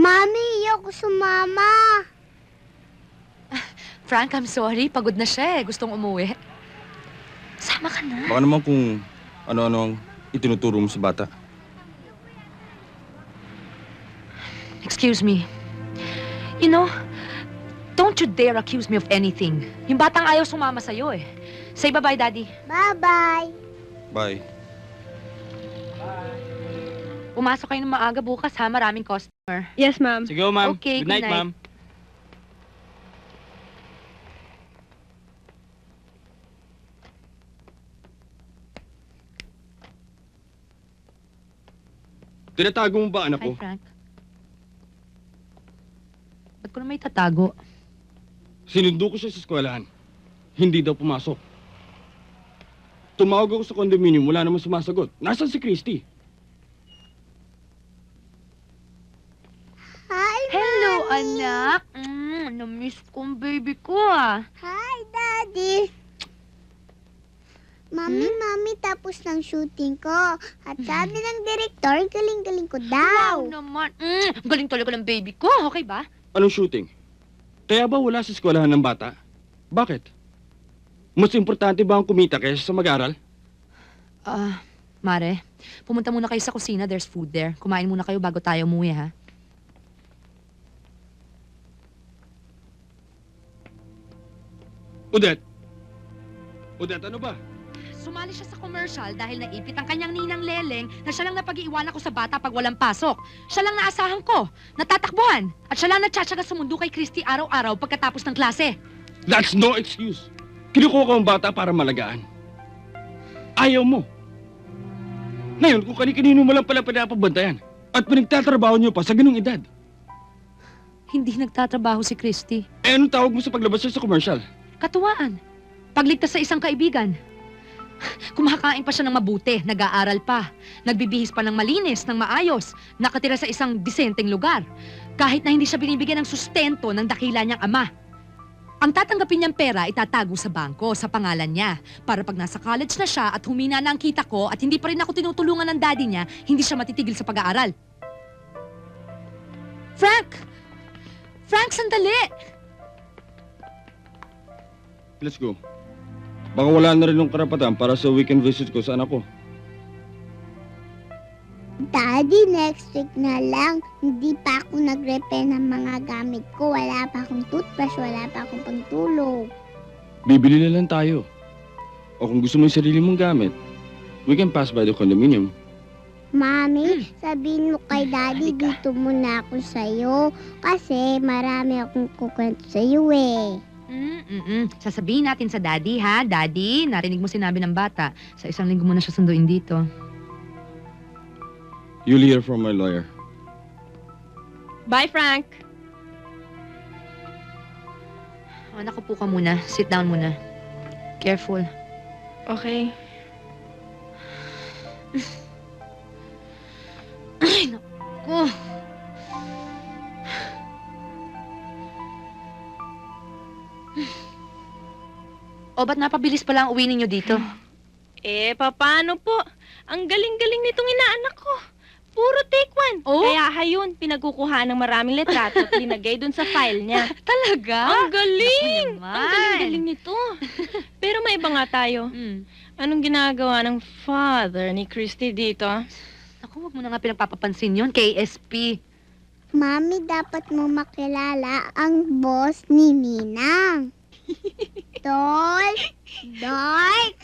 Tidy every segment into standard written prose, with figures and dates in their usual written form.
Mami, ayoko sumama. Frank, I'm sorry. Pagod na siya eh. Gustong umuwi. Sama ka na. Baka naman kung ano-ano ang itinuturo mo sa bata. Excuse me. You know, don't you dare accuse me of anything. Yung batang ayaw sumama sa'yo eh. Say bye-bye, Daddy. Bye-bye. Bye. Pumasok kayo ng maaga bukas ha. Maraming customer. Yes, ma'am. Sige, ma'am. Okay, good good night, night. ma'am. Tinatago mo ba anak ko? Hi, Frank. Ba't ko na may tatago? Sinundo ko siya sa eskwelahan. Hindi daw pumasok. Tumawag ako sa condominium, wala naman sumasagot. Nasaan si Christy? Hi, Hello, Mommy. anak. Na-miss kong baby ko ah. Hi, Daddy. Mami, tapos ng shooting ko. At sabi ng direktor, galing-galing ko daw. Wow naman. Galing talaga ng baby ko. Okay ba? Anong shooting? Kaya ba wala sa eskwelahan ng bata? Bakit? Mas importante ba ang kumita kaysa sa mag-aral? Mare, pumunta muna kayo sa kusina. There's food there. Kumain muna kayo bago tayo umuwi, ha? Odette! Odette, ano ba? Sumali siya sa commercial dahil naipit ang kanyang ninang Leleng na siya lang napag-iiwanan ko sa bata pag walang pasok. Siya lang naasahan ko, natatakbuhan, at siya lang nagtsatsaga sumundo kay Christy araw-araw pagkatapos ng klase. That's no excuse. Kinukuha ko ang bata para malagaan. Ayaw mo. Ngayon, kung kani-kanino mo lang pala pinapabantayan at pinagtatrabaho niyo pa sa ganung edad. Hindi nagtatrabaho si Christy. Eh, anong tawag mo sa paglabas niya sa commercial? Katuwaan. Pagligtas sa isang kaibigan. Kumakain pa siya ng mabuti, nag-aaral pa, nagbibihis pa ng malinis, ng maayos, nakatira sa isang disenteng lugar, kahit na hindi siya binibigyan ng sustento ng dakila niyang ama. Ang tatanggapin niyang pera itatago sa bangko sa pangalan niya para pag nasa college na siya at humina na ang kita ko at hindi pa rin ako tinutulungan ng daddy niya, hindi siya matitigil sa pag-aaral. Frank! Frank, sandali! Let's go. Baka wala na rin ng karapatan para sa weekend visit ko sa anak ko. Daddy, next week na lang. Hindi pa ako nag-repair ng mga gamit ko. Wala pa akong toothbrush, wala pa akong pangtulog. Bibili na lang tayo. O kung gusto mo yung sarili mong gamit, we can pass by the condominium. Mami, sabihin mo kay Daddy, dito muna ako sa'yo. Kasi marami akong kukwento sa'yo eh. Sasabihin natin sa daddy, ha? Daddy, narinig mo sinabi ng bata. Sa isang linggo mo na siya sunduin dito. You'll hear from my lawyer. Bye, Frank. Anak, upo ka muna. Sit down muna. Careful. Okay. Ay, naku. O, ba't napabilis pala ang uwi ninyo dito? Eh, paano po? Ang galing-galing nitong inaanak ko. Puro take one. Oh? Kaya hayun, pinagkukuhaan ng maraming litrato at linagay dun sa file niya. Talaga? Ang galing! Naku Ang naman. galing-galing nito. Pero may iba nga tayo. Anong ginagawa ng father ni Christy dito? Naku, wag mo na nga pinagpapapansin yun. KSP. Mami, dapat mo makilala ang boss ni Ninang. Tall, dark,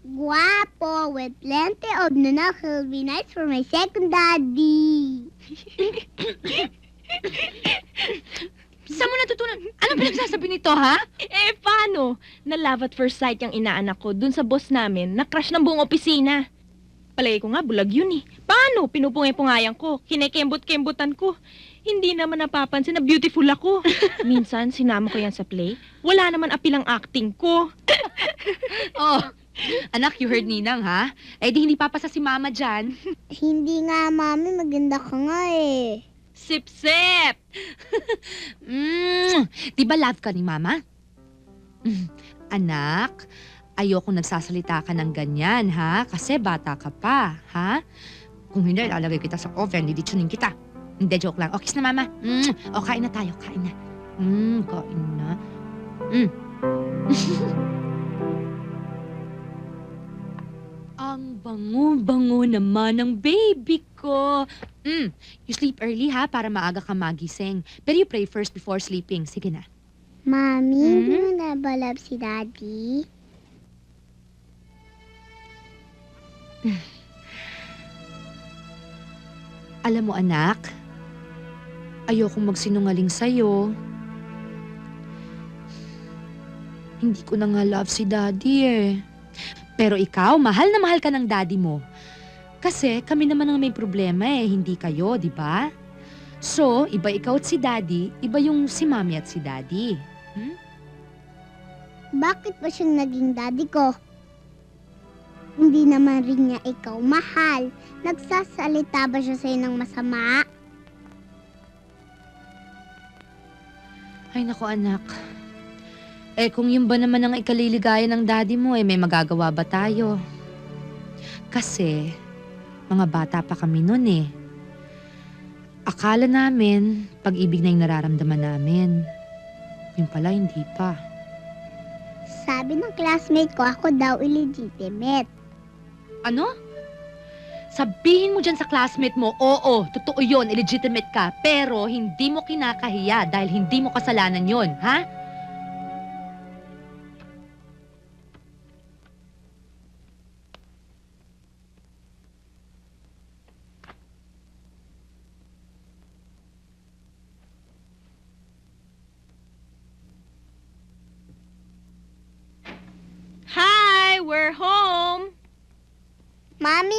guapo, with plenty of nanak. He'll be nice for my second daddy. Saan mo natutunan? Anong pinagsasabi nito, ha? Eh, paano? Na love at first sight yung inaanak ko dun sa boss namin na crush ng buong opisina. Palagi ko nga, bulag yun eh. Paano? Pinupungay-pungayan ko. Kinekembot-kembotan ko. Hindi naman napapansin na beautiful ako. Minsan, sinama ko yan sa play. Wala naman apilang acting ko. Oh, anak, you heard Ninang, ha? Eh, di hindi papasa si Mama dyan. Hindi nga, Mami. Maganda ka nga eh. Sip-sip! Di ba love ka ni Mama? Anak, ayoko nagsasalita ka ng ganyan, ha? Kasi bata ka pa, ha? Kung hindi, lalagay kita sa oven, diditsunin kita. Hindi, joke lang. O, kiss na, mama. O, kain na tayo. Kain na. Kain na. Ang bango-bango naman ng baby ko. You sleep early, ha? Para maaga ka magising. Pero you pray first before sleeping. Sige na. Mami, hindi mo na ba love si Daddy? Alam mo, anak, ayokong magsinungaling sa'yo. Hindi ko na nga love si Daddy eh. Pero ikaw, mahal na mahal ka ng Daddy mo. Kasi kami naman ang may problema eh, hindi kayo, di ba? So, iba ikaw at si Daddy, iba yung si Mami at si Daddy. Bakit ba siyang naging daddy ko? Hindi naman rin niya ikaw mahal. Nagsasalita ba siya sa'yo ng masama? Ay, naku anak. Eh, kung yun ba naman ang ikaliligaya ng Daddy mo, eh, may magagawa ba tayo? Kasi, mga bata pa kami nun eh. Akala namin, pag-ibig na yung nararamdaman namin. Yung pala, hindi pa. Sabi ng classmate ko, ako daw illegitimate. Ano? Sabihin mo dyan sa classmate mo, oo, totoo yun, illegitimate ka, pero hindi mo kinakahiya dahil hindi mo kasalanan yun, ha? Hi! We're home! Mami,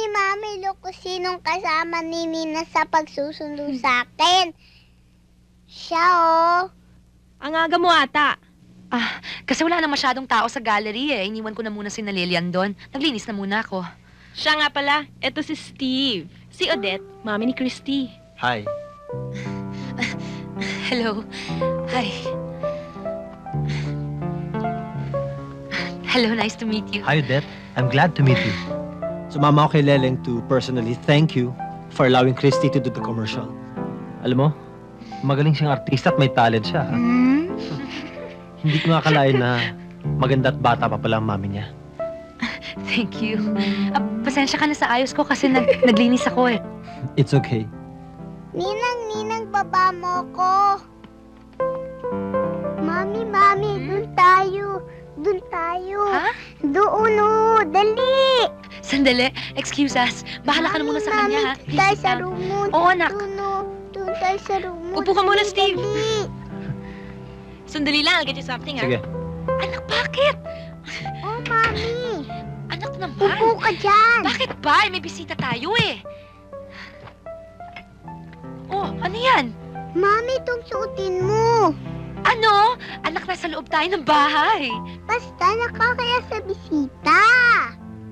look ko sinong kasama ni Nina sa pagsusundo sa akin. Siya, oh. Ang aga mo ata. Kasi wala na masyadong tao sa gallery eh. Iniwan ko na muna si Lilian doon. Naglinis na muna ako. Siya nga pala, eto si Steve. Si Odette, mami ni Christy. Hi. Hello. Hi. Hello, nice to meet you. Hi, Odette. I'm glad to meet you. Sumama ako kay Leleng to personally thank you for allowing Christy to do the commercial. Alam mo, magaling siyang artista at may talent siya. Ha? Hindi ko nga akalain na maganda at bata pa pala ang mami niya. Thank you. Pasensya ka na sa ayos ko kasi naglinis ako eh. It's okay. Ninang, baba mo ko. Mami, dun tayo. Dun tayo. Ha? Doon, oh. Dali. Sandali, excuse us. Bahala ka na muna sa kanya ha. Mami, tayo sit sa down. room mo. Oo, anak. Doon tayo sa room mo. Upo ka muna, Dali, Steve. dali. Sandali lang, I'll get you something, Sige. Anak, bakit? Oh, Mami. Anak naman. Upo ka dyan. Bakit ba? May bisita tayo eh. Oh, ano yan? Mami, itong suotin mo. Ano? Anak, nasa loob tayo ng bahay. Basta nakakaya sa bisita.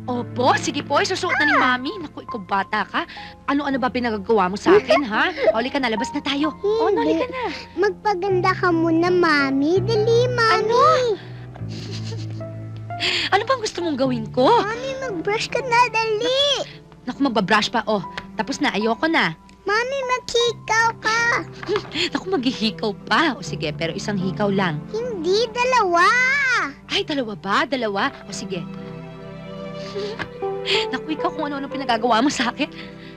Opo, sige po, isusuot na ni Mami. Naku, ikaw bata ka. Ano-ano ba pinagagawa mo sa akin, ha? Oli ka na, labas na tayo. Oh, noli ka na. Magpaganda ka muna, Mami. Dali, Mami. Ano bang gusto mong gawin ko? Mami, mag-brush ka na. Dali. Naku, magbabrush pa. Oh, tapos na, ayoko na. Mami, maghikaw ka. Naku, maghihikaw pa. O sige, pero isang hikaw lang. Hindi, dalawa. Ay, dalawa ba? Dalawa? O sige. Naku, ikaw kung ano-ano pinagagawa mo sa akin.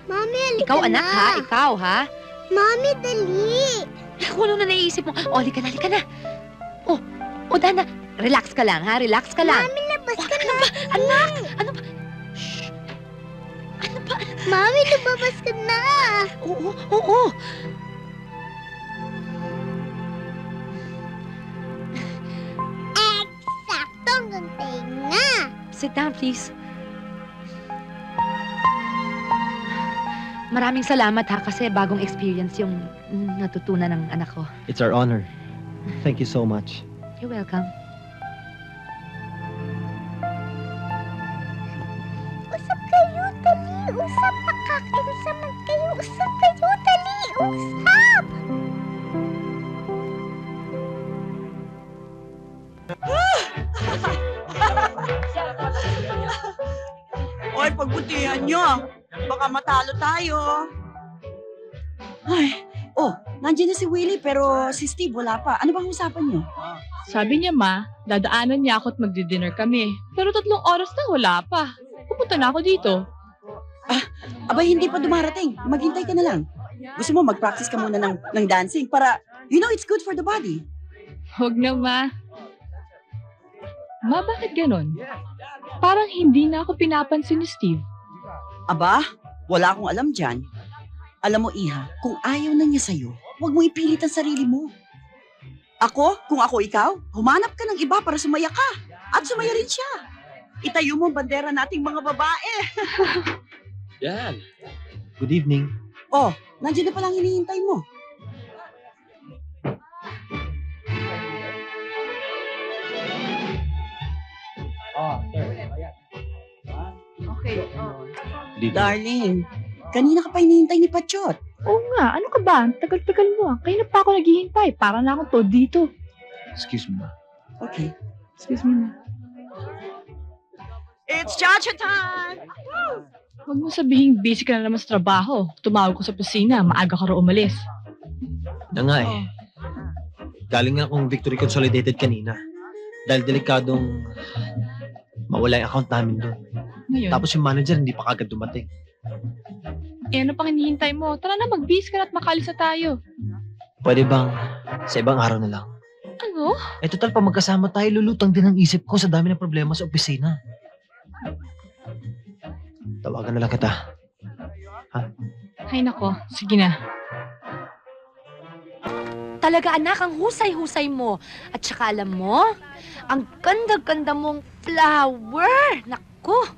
Mami, halika Ikaw, na. anak, ha? Ikaw, ha? Mami, dali. Kung ano na naiisip mo. O, halika na. Oh, Dana, relax ka lang, ha? Relax ka lang. Mami, labas Oh, ka ano na. ba? Anak! Ano ba? Shh! Ano ba? Mami, lumabas ka na. Oo. Eksakto hanggang tenga. Sit down, please. Maraming salamat ha kasi bagong experience yung natutunan ng anak ko. It's our honor. Thank you so much. You're welcome. Usap kayo, dali. Usap, nakakaisaman kayo. Usap kayo, dali. Usap. Oy, pagbutihan nyo. Baka matalo tayo. Ay, nandiyan na si Willie pero si Steve wala pa. Ano bang usapan niyo? Sabi niya, ma, dadaanan niya ako at magdi-dinner kami. Pero 3 oras na wala pa. Pupunta na ako dito. Abay, hindi pa dumarating. Maghintay ka na lang. Gusto mo mag-practice ka muna ng dancing para, it's good for the body. Huwag na, ma. Ma, bakit ganon? Parang hindi na ako pinapansin ni Steve. Aba, wala akong alam dyan. Alam mo, Iha, kung ayaw na niya sa'yo, huwag mo ipilit ang sarili mo. Kung ako ikaw, humanap ka ng iba para sumaya ka. At sumaya rin siya. Itayo mo ang bandera nating mga babae. Yan. Good evening. Nandiyan na palang hinihintay mo. Okay. Good evening. Darling, kanina ka pa hinihintay ni Pachot. Oo nga, ano ka ba? Tagal-tagal mo. Kaya na pa ako naghihintay. Para na akong to dito. Excuse me, ma. Okay. Excuse me, ma. It's cha-cha time! Huwag mo sabihin busy ka na naman sa trabaho. Tumawag ko sa opisina, maaga ka raw umalis. Na nga eh. Galing nga akong Victory Consolidated kanina. Dahil delikadong mawala yung account namin doon. Ngayon, Tapos yung manager hindi pa kagad dumating. ano pang hinihintay mo? Tara na, mag-busy ka na at makalis na tayo. Pwede bang sa ibang araw na lang? Ano? Eh total pa magkasama tayo, lulutang din ang isip ko sa dami ng problema sa opisina. Tawagan na lang kita. Ay nako, sige na. Talaga anak, ang husay-husay mo. At saka alam mo, ang ganda-ganda mong flower. Naku!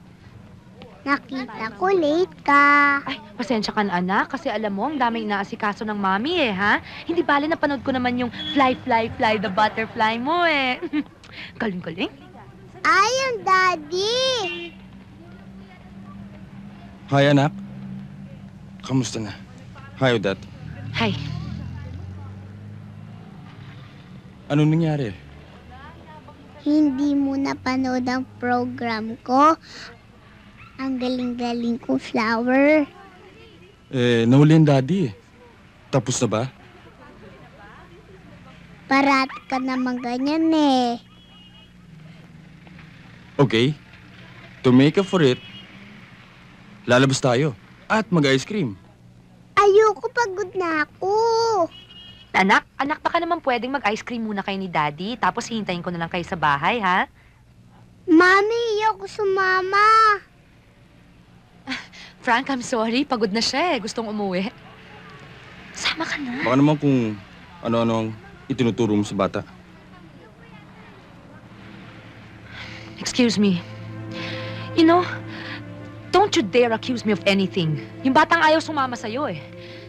Nakita ko late ka. Ay, pasensya ka na anak, kasi alam mo, ang daming inaasikaso ng mami ha? Hindi bale napanood ko naman yung fly, fly, fly the butterfly mo Galing-galing. Ayun, Daddy. Hi, anak. Kamusta na? Hi, Odette. Hi. Ano nangyari? Hindi mo napanood ang program ko. Ang galing-galing ko, flower. Nahuli ang daddy Tapos na ba? Parati ka naman ganyan Okay. To make up for it, lalabas tayo at mag-ice cream. Ayoko, pagod na ako. Anak, baka naman pwedeng mag-ice cream muna kayo ni Daddy, tapos hihintayin ko na lang kayo sa bahay, ha? Mami, ayoko sumama. Frank, I'm sorry. Pagod na siya Gustong umuwi. Sama ka na. Baka naman kung ano-ano ang itinuturo mo sa bata. Excuse me. You know, don't you dare accuse me of anything. Yung batang ayaw sumama sa'yo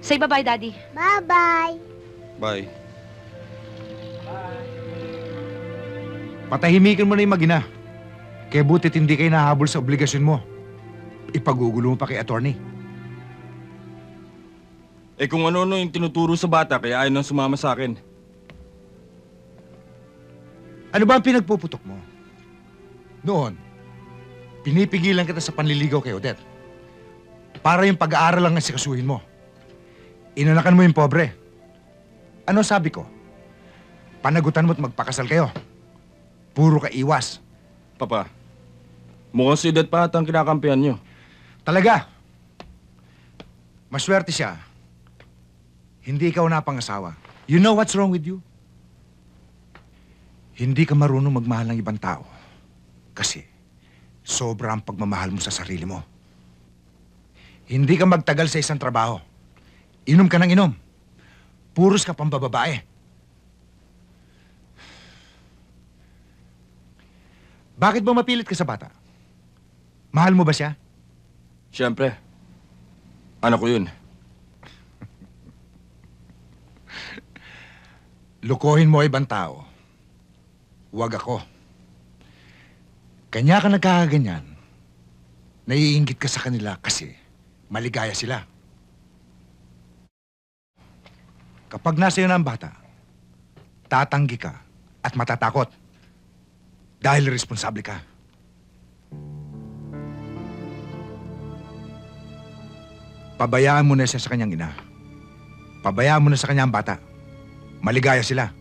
Say bye-bye, Daddy. Bye-bye. Bye. Patahimikin mo na yung mag-ina. Kaya buti't hindi kayo nahabol sa obligasyon mo. Ipagugulo mo pa kay attorney. Kung ano-ano yung tinuturo sa bata, kaya ayaw nang sumama sa akin. Ano ba ang pinagpuputok mo? Noon, pinipigilan kita sa panliligaw kay Odette. Para yung pag-aaral lang ang sikasuhin mo. Inanakan mo yung pobre. Ano sabi ko? Panagutan mo't magpakasal kayo. Puro ka iwas. Papa, mukhang si Odette pa ata ang kinakampihan nyo. Talaga. Maswerte siya. Hindi ikaw napangasawa. You know what's wrong with you? Hindi ka marunong magmahal ng ibang tao. Kasi sobra ang pagmamahal mo sa sarili mo. Hindi ka magtagal sa isang trabaho. Inom ka ng inom. Puros ka pang bababae. Bakit ba mapilit ka sa bata? Mahal mo ba siya? Siyempre, anak ko yun. Lukohin mo ibang tao. Huwag ako. Kanya ka nagkakaganyan. Naiinggit ka sa kanila kasi maligaya sila. Kapag nasa iyo na ang bata, tatanggi ka at matatakot. Dahil responsable ka. Pabayaan mo na siya sa kanyang ina. pabayaan mo na sa kanya ang bata. Maligaya sila.